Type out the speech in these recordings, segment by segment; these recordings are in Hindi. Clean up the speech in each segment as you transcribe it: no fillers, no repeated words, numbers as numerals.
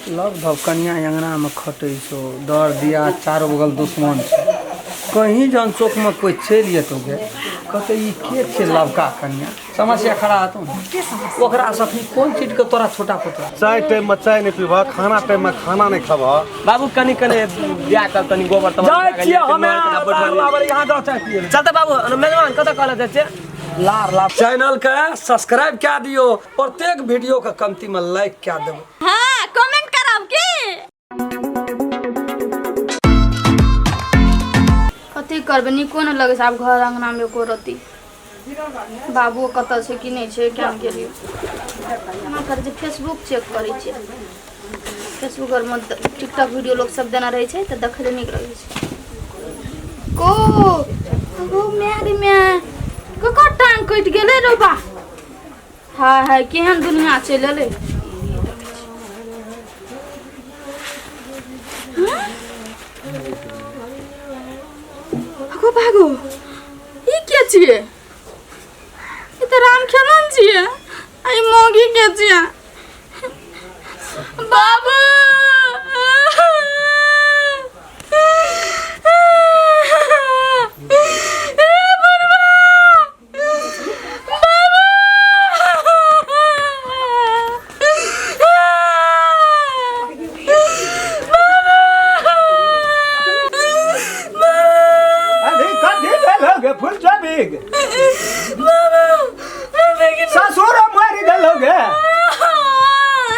लगभग कन्या अंगना में खटे छो दर दिया चारों बगल दुश्मन छे कहीं जन चौक में कोई चल तो गे कहते ई के छे लवका कन्या समस्या खड़ा हतो ओकरा सफी कौन चीज के तोरा छोटा पुतरा चाय टाइम में चाय नहीं पीबा खाना टाइम में खाना नहीं खाबा बाबू कनी कने बिया कर तनी गोबर जाय छिए हमें यहां जाओ चाय पिए चलते बाबू मेजबान कत कहले जाय छे लार चैनल के सब्सक्राइब क्या दियो प्रत्येक वीडियो के कमती में लाइक क्या देबो हां कमेंट कराब की कथी करबे निको न लगे साहब घर अंगना में को रती बाबू कत छे कि नहीं छे क्या गेलियो ना कर जे फेसबुक चेक करै छे फेसबुक और में टिकटॉक वीडियो लोग सब देना रहे छे त देखले निक रहे छे को ओ मेरी मैं को टांग कट गेले रे बा हाय हाय केहन दुनिया चल ले भागो ये क्या छिए ये तो राम खेलन छिए आई मोगी के छिए बाबू ससुर मारी देलोगे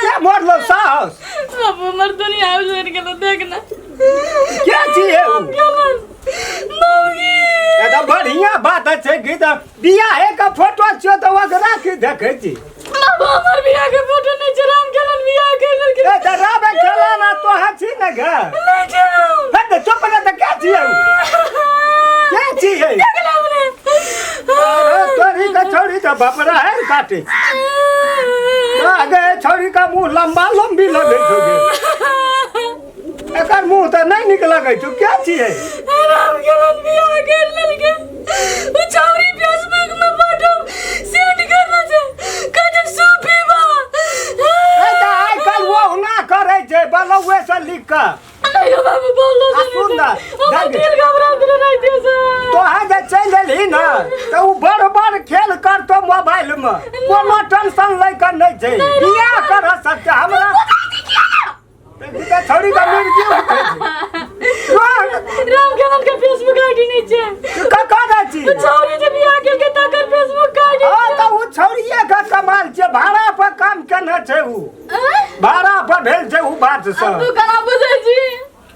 क्या मोर लो सास बाबू मर दुनिया उजड़ गेलो देखना क्या चाहिए मौगी ये तो बढ़िया बात है कि तो बिया है का फोटो छ तो वक राख देखे छी बाबू हमर बियाह के फोटो नहीं छ राम खेलन बियाह के लड़के ए तो राबे खेलाना तो हची न ग नहीं जाओ हट चुप न तो क्या चाहिए क्या चाहिए अरे तोरी का छोरी तो बपरा है काटे आगे छोरी का मुंह लंबा लंबी लगे छोगे एकर मुंह तो नहीं निकला गई तू क्या चाहिए राम खेलन बियाह के लड़के वो छोरी फेसबुक में फोटो सेंड करना छे कजन सूफी बा ए तो आई कल वो ना करे छे बलौए से लिख का नहीं बाबू बोलो सुन ना दिल घबरा दे रही थी सर तो है जे चल ली ना तो वो बड़ खेल कर तो मोबाइल में कोनो टेंशन ले कर नहीं छे बियाह कर सकते हमरा तो छोरी का मिर्गी होते राम खेलन के फेसबुक आईडी नहीं छे तू का कर छी छोरी जे बियाह के ताकर फेसबुक आईडी हां तो वो छोरिए का कमाल छे भाड़ा पर काम करना छे वो भाड़ा पर भेल छे वो बात से तू कना बुझै छी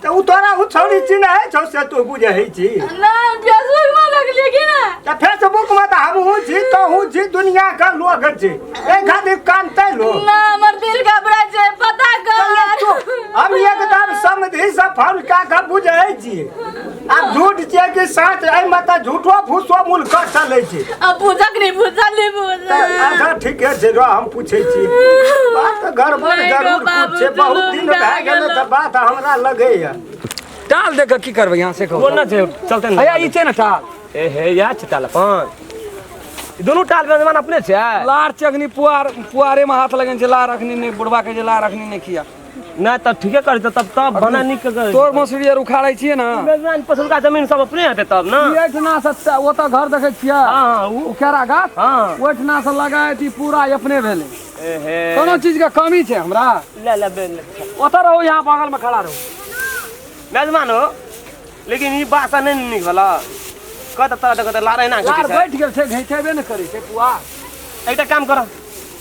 तो उ तोरा उ छोरी चिन्ह है छौ से तू बुझे है छी ना फेसबुक में लगले कि ना तो फेसबुक में तो हम हूं छी तो हूं छी दुनिया का लोग छी ए खातिर कानते लो ना हमर दिल घबरा छे पता कर हम एकदम समझी से फोन का के बुझे छी अब झूठ छे कि सच ए मत झूठो फूसो मूल कर चले छी अब बुझक नहीं बुझल अच्छा ठीक है जे हम पूछे छी बात तो गड़बड़ जरूर पूछे बहुत दिन भए गेल त बात हमरा लगे टाल देख की करबे यहां से बोल ना छे चलते ना भैया ई छे ना टाल ए हे या छटाल अपन दोनों टाल मेजबान अपने छे लार चगनी पुआरे में हाथ लगन छे लार रखनी नहीं बुढ़वा के जे लार रखनी नहीं किया ना त ठीके कर तब बना निक कर तोर मसूरी उखाड़ै छिए ना मेजबान पसुलका जमीन सब अपने हते तब ना एठना से ओ त घर देखै छिया हां उ केरा गाछ हां ओठना से लगाएती पूरा अपने भेले ए हे कोनो चीज के कमी छे हमरा ले बेल ओत रहो यहां बगल में खड़ा रहो मेजबान हो लेकिन ई बात नहीं निकला कत लारे ना लार बैठ गेल छे घैठेबे न करै छे पुआ एकटा काम कर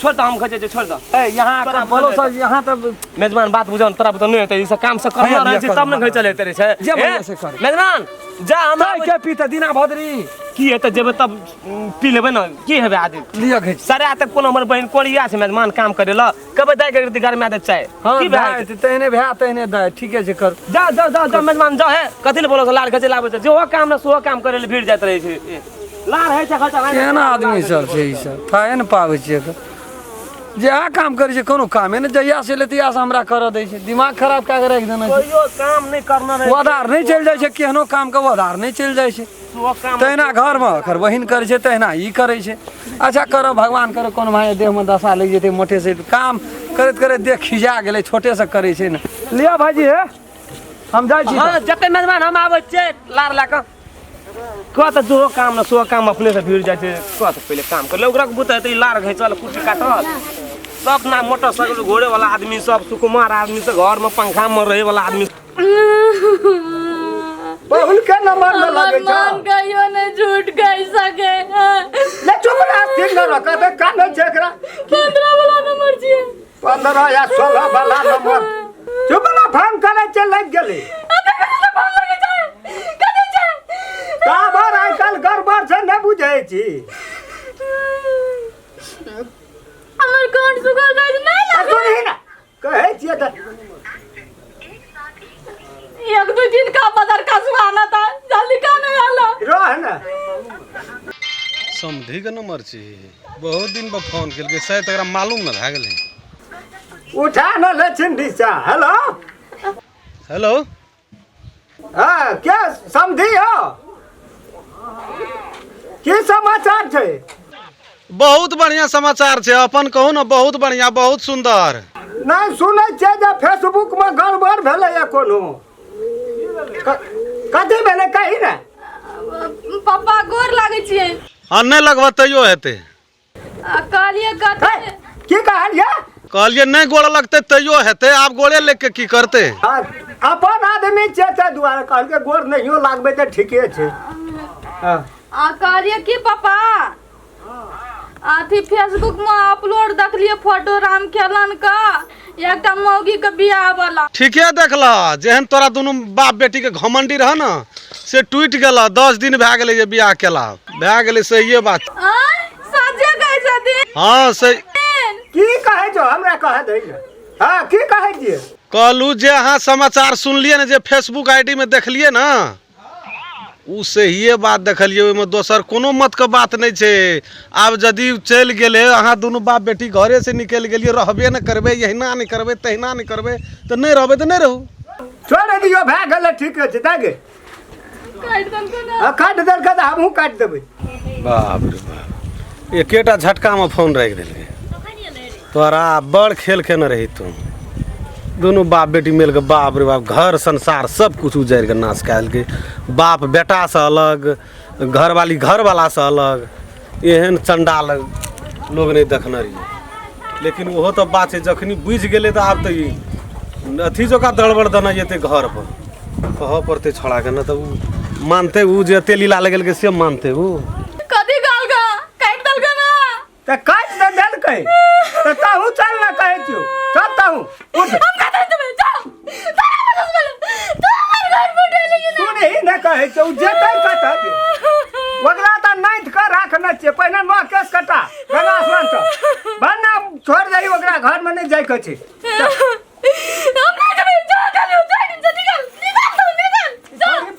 छोड़ द हम खचे छोड़ द ए यहां का बोलो सर यहां त मेजबान बात बुझन तोरा बुझन नहीं होते ई सब काम से करना रहे छी तब न घर चले तेरे छे जे भैया से कर मेजबान जा हम के पीते दिना भदरी की है त जेबे तब पी लेबे न की हेबे आदि लिया घैठ सारे आते कोनो हमर बहन कोड़िया छे मेजबान काम करे ल कबे दाई के घर में आदत चाहे हां की भाई तहने भै तहने दा ठीके छे कर जा मेजबान जा है कथि ले बोलो लार खचे लाबे जो काम न सो काम करे ले भीड़ जात रहे छे लार है छे खचा केना आदमी सब छे ई सब थाए न पावे छे जे आ काम करे छे कोनो कामे न जहिया से लेतिया से हमरा कर दै छे दिमाग खराब का के रख देना छे कोइयो काम नहीं करना रहे वधार नहीं चल जाय छे केहनो काम के वधार नहीं चल जाय छे वो काम तहिना घर में अखर बहिन करे छे तहिना ई करे छे अच्छा करो भगवान करो कोन भाई देह में दशा लग जेते मोटे से काम करैत करैत देख खिजा गेलै छोटे से करै छै ने लिया भाईजी है हम जाइ छी हाँ जते मेजबान हम आबै छियै लार ला कऽ कह तऽ जो काम न सो काम अपने से भीड़ जाइ छै कह तऽ पहिले काम कर ले ओकरा बुत है लार घैचल कुटी काटल सब ना मोटरसाइकिल घोड़े वाला आदमी सब सुकुमार आदमी से घर में पंखा में रहे वाला आदमी बहुल के नंबर में लगे छ मन कहियो ने झूठ कह सके ले चुप रह ठीक न रख दे कान छै एकरा 15 वाला नंबर छियै 15 या 16 वाला नंबर चुप ना फोन करे छै लग गेलै काबर आइ काल गड़बड़ छै न बुझै छी हमर कोन सुगल जाय नै सुनी ना कहै छियै त एक दो दिन का बाजार का सुहाना था जल्दी का नहीं आला रह ना समधी के नंबर छी बहुत दिन पर फोन केलकै शायद तकरा मालूम न भए गेलै उठा न ले छिंडीसा हेलो हेलो हां क्या समझी हो की समाचार छै बहुत बढ़िया समाचार छै अपन कहू न बहुत बढ़िया बहुत सुंदर नहीं सुनै छै जे फेसबुक में गड़बड़ भेलै या कोनो कथी भेलै कही ना पापा गोर लागै छियै आ नहि लगबा तैयो हेतै कहलिए कथी की कहलिए कहलिए नहीं गोड़ लगतै तैयो हेतै आब गोड़े लेके के की करतै अपन आदमी छै ते दुआरे कहलके गोड़ नहियो लागबे त ठीके छै हां कहलिए की पापा अथी फेसबुक में अपलोड देखलिए फोटो राम खेलन का एकटा मौगी के बियाह वाला ठीके देखला जेहन तोरा दोनों बाप बेटी के घमंडी रह न से टूट गेला 10 दिन भए गेलै जे बियाह केला भए गेलै सहीए बात सच्चे कहै छथिन हां सही की कहै छौ हमरा कह दे हां की कहै छियै कहलू जे अहाँ समाचार सुनलिए न जे फेसबुक आईडी में देखलिए न उ सहीए बात देखलिए ओइमे दोसर कोनो मत के बात नहीं छै आब जदी चल गेले अहाँ दोनों बाप बेटी घरे से निकल गेलिए रहबे न करबे यहिना नहीं करबे तहिना नहीं करबे तो नहीं रहबे तो नहीं रहू छोड़ दियो भए गेलै ठीक छै दागे काट दन को ना काट देल के हमहू काट देबै बाप रे बाप एकेटा झटका में फोन राख देलकै तोरा बड़ खेल खेने रही तू दोनों बाप बेटी मिल के बाप रे बाप घर संसार सब कुछ उजैर के नाश कैल के बाप बेटा से अलग घरवाली घरवाला से अलग एहन चंडाल लोग नहीं देखने रही लेकिन वो तो बात है जखनी बुझ गेले तो आब तो अथी जोका दड़बड़ देना जेते घर पर कह पड़ते छोड़ा के न तो मानते उ जे तेलीला लगल के से मानते उ कथी गाल का काट दल का ना त काट दे देल के त ताहू चल ना कहै छियो चल ताहू उठ हम कहते तुम्हें जाओ सारा बदल बोले तू हमारे घर में डालेगी ना सुन ही न कहै छौ जेतै कत ओकरा त नाइट का राखना छै पहिने न केस कटा गंगा स्नान त बन्ना छोड़ दही ओकरा घर में नहीं जाय के छै हम नहीं कभी जा चलो जा निकल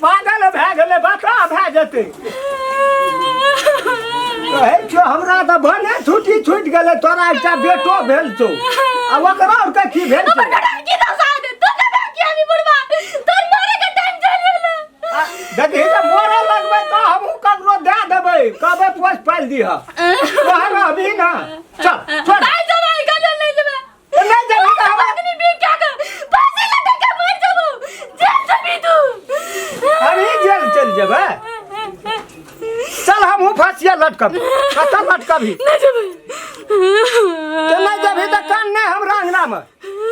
पागल भए गेलै बता भए जेतै कहै छौ हमरा त भने छूट गेलै तोरा एकटा बेटो भेल छौ आ ओकरा और के की भेल छौ की तो साथ तो कदा किया नहीं बुढ़वा तोर मारे के टाइम चल गेलै देखी त मोरे लगबै त हमहू ककरो दे देबै कहबै पोस पाल दिह तोहर अभी ना चल छोड़ नहीं जो भाई का नहीं लेबे नहीं जब हम अग्नि भी क्या कर फांसी लगा के मर जाबो जेल जबी तू अभी जेल चल जेबै चल हमहू फांसिया लटकब कतऽ लटकबी नहीं जबे तो नहीं जबी त कान नहीं हमरा अंगना में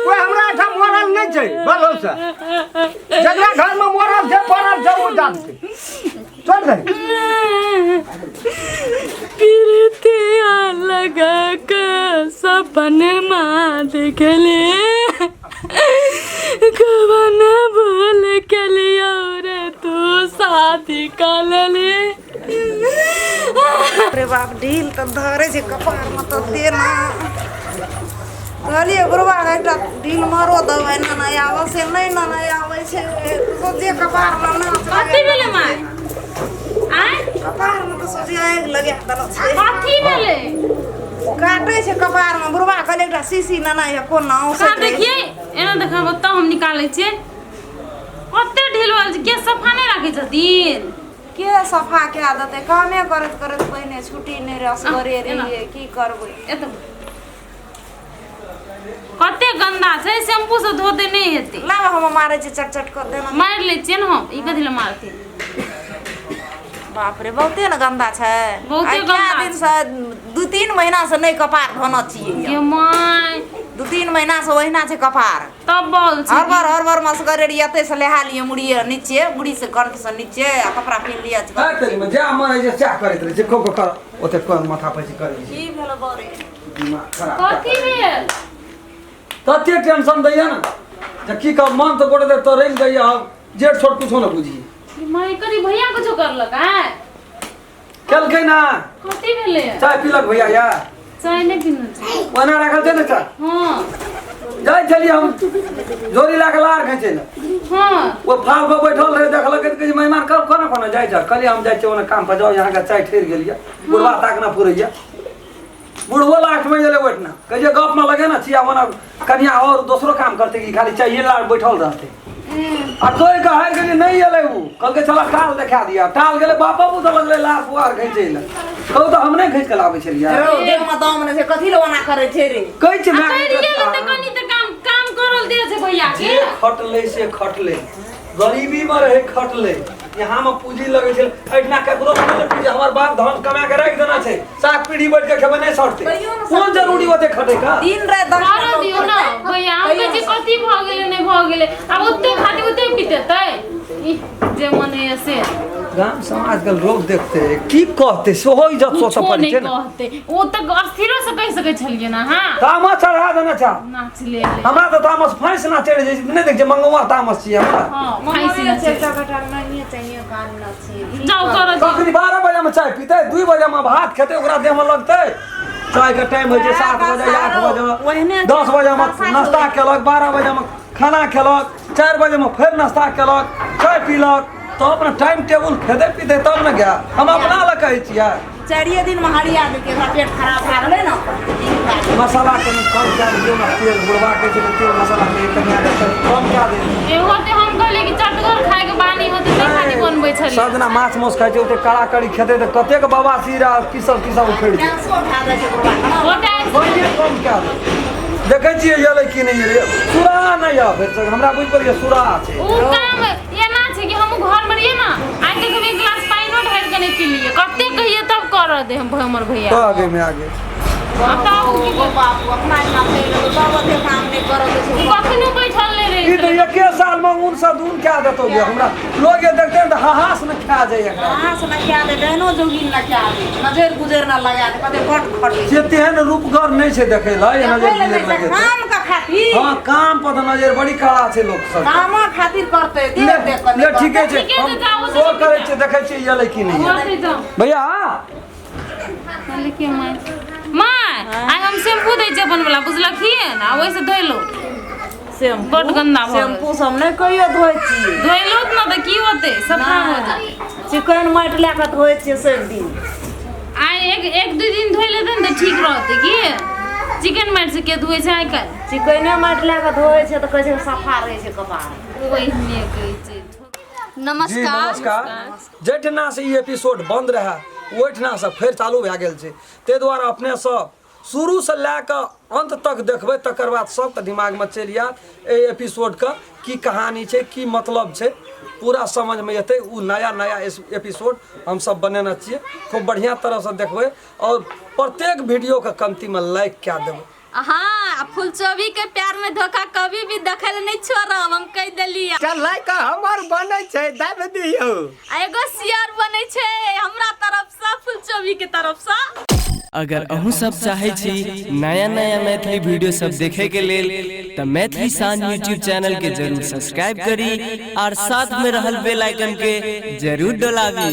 कोई हमरा एठा मरल नहीं छै भरोसा जकरा घर में मरल छै पड़ल छै ओ जानतै छोड़ दे प्रीतिया लगा के सपन में देखले कवन भूल के लिया रे तू शादी कर ले अरे बाप ढील तो धरे से कपार में तो देना कहलिए गुरुबा एकटा ढील मारो दवाई ना नहीं आवे से नहीं आवे से सोचे कपार में ना कथी भेले माय आय कपार में तो सोचे आग लगे दल छे कथी भेले काटे से कपार में गुरुबा कहले एकटा सीसी ना नहीं कोन ना कहाँ से देखिए एना देखाबो त हम निकालै छियै कते ढील वाल के सफा नहीं राखै छथिन के सफा के आदत है कामे करत करत पहिने छुट्टी नहीं रस करे रहिए की करबै एत कते गंदा छै शैम्पू से धोते नहीं हेते ला हम मारे छै चट कर देना मार ले छियै न हम ई कथि ले मारते बाप रे बहुते न गंदा छै बहुते आइ गंदा क्या दिन से 2-3 महीना से नहीं कपार धोना चाहिए ये माय 2-3 महीना से ओहिना छै कपार तब बोल छी हर बार मसकर एते से लेहा लिए मुड़िए नीचे मुड़ी से कंठ से नीचे आ कपड़ा पहन लिया है तेरी में जा मरे जे चाह करैत रहे छै को कर ओते कोन माथा पे करे छै की भेल बारे दिमाग खराब कथि भेल तते टेंशन दैया ना जे की का मन तो बोले तो रेंग दैया जेठ छोट कुछो ना बुझी माय करी भैया कुछो करलक है केलकै ना कथि भेले चाय पीलक भैया या चाय नहीं पीना छै ओना राखल छै ना चाय हां जाय चलिए हम जोरी ला के लार खैचे ना हां वो फाल पर बैठल रहे देखलक कि मेहमान कब कोना जाय जा कल हम जाय छै ओना काम पर जाओ यहां का चाय ठेर गेलिया बुढ़वा ताक ना पुरैया बुढ़वा लास्ट में गेले बैठना कहे गप में लगे ना छिया ओना कन्या और दूसरो काम करते कि खाली चाहिए लार बैठल रहते आ कोई कहे कि नहीं एले उ कल के चला टाल दिखा दिया टाल गेले बापा बुझ लगले लार पुआर खैचे ले कहू तो हमने खींच के लावे छलिया रो देह में दम ने से कथि ले ओना करे छै रे कहै छै मैं त कनी त काम करल दे छै भैया के जे खटले से खटले गरीबी में रहे खटले यहाँ में पूंजी लगे छै एठना ककरो में पूंजी हमर बाप धन कमा के राख देना छै सात पीढ़ी बैठ के खेबे नहीं सड़ते कोन जरूरी होते खटे का दिन रात दस मारो दियो ना भैया हम जे कथि भ गेले नहीं भ गेले अब ओते खाती ओते पीतेतै जे मने से गांव समाज के लोग देखते की कहते सोहो इज्जत सोच पड़े छै ना कहते ओ त अस्थिरो से कह सकै छलिए ना हां तामस चढ़ा देना चा नाच ले हमरा तो तामस फांस ना चढ़े छै नहीं देख जे मंगवा तामस छी हमरा हां फाइसी ना चेटा कटा नहीं चाहिए कान ना चाहिए जाओ कर कखनी 12 बजे में चाय पीते 2 बजे में भात खेते ओकरा देह में लगते चाय के टाइम हो छै 7 बजे 8 बजे 10 बजे में नाश्ता केलक 12 बजे में खाना खेलक 4 बजे में फिर नाश्ता केलक चाय पीलक तो अपना टाइम टेबल खेदे पीते तब न गया हम अपना ला कहै छियै 4 दिन में हरिया दे के पेट खराब भ गेलै ना मसाला कनी कम क्या दियो ना तेल बुढ़वा के जे तेल मसाला के कनिया दे कम क्या दे एहो ते हम कहले कि चटगर खाए के बानी होते नहीं खाली बनबै छली सजना माछ मौस खाइ छै ओते कड़ा कड़ी खेते त कतेक बाबा सीरा की सब उखड़ छै कैंसर खा दे छै बुढ़वा ओटा कोई कम क्या दे देखै छियै ये कि नहीं रे सुरा नहीं है फिर हमरा बुझ पड़िए सुरा छै उ काम एना छै कि हम घर में रहिए ना आइ तक एक गिलास पाइनो ढार के नहीं पीलिए कते कहिए तब कर दे हम हमर भैया तो आगे में आगे बताओ कि बाप अपना इतना ले लो बाबा के काम नहीं करो दे छै कखनो बैठल नहीं रही ई तो एक साल में उन सा दून क्या देतो गे हमरा लोग ये देखते हैं तो हाहास में खा जाए एकरा कहां से ना क्या दे डहनो जोगिन ना क्या दे नजर गुजर ना लगा दे कते फट फट जे तेहन रूपगर नहीं छै देखे ला ये नजर गुजर लगे काम का खातिर हां काम पर तो नजर बड़ी कड़ा छै लोग सब काम खातिर करते दे दे ले ठीक है ठीके छै, जाओ, सो करे छै देखे छै ये ले कि नहीं और तो भैया लेके माय आइ हम शैम्पू दै छै अपन वाला बुझलखिए ना ओइ से धोइ लो शैम्पू बड गंदा भऽ गेल। शैम्पू सब नहीं कहियो धोइ छी धोइ लो ना त की होते सफा हो जाते चिकन माटि लए के धोइ छी सब दिन आइ एक दू दिन धोइ लेते न त ठीक रहते की चिकन माइट से के धोइ छै आइ काल चिकने माटि लए के धोइ छै तऽ कहै छै सफा रहै छै कपार ओहिने कहै छै जी नमस्कार नमस्कार जैठना से ई एपिसोड बंद रहा ओहिठना से फेर चालू भए गेल छै ताहि दुआरे अपने सब शुरू से लए कऽ अंत तक देखबै तकर बाद सबके दिमागमे चलि आयत एहि एपिसोडके की कहानी छै की मतलब छै पूरा समझमे एतै उ नया एपिसोड हमसब बनेने छियै खूब बढ़िआँ तरहसँ देखबै और प्रत्येक वीडियोके कमतीमे लाइक कए देबै हाँ फुलचोभी के प्यार में धोखा कभी भी दखल नहीं छोड़ब हम कह देलिए चल का हमर बनै छै दाब दियौ एगो शेयर बने छै हमरा तरफ से फुलचोभी के तरफ से अगर अहूँ सब चाहे छी नया नया मैथिली वीडियो सब देखे के लेल तो मैथिली साँझ यूट्यूब चैनल के जरूर सब्सक्राइब करी और साथ में रहल बेल आइकन के जरूर दबावी।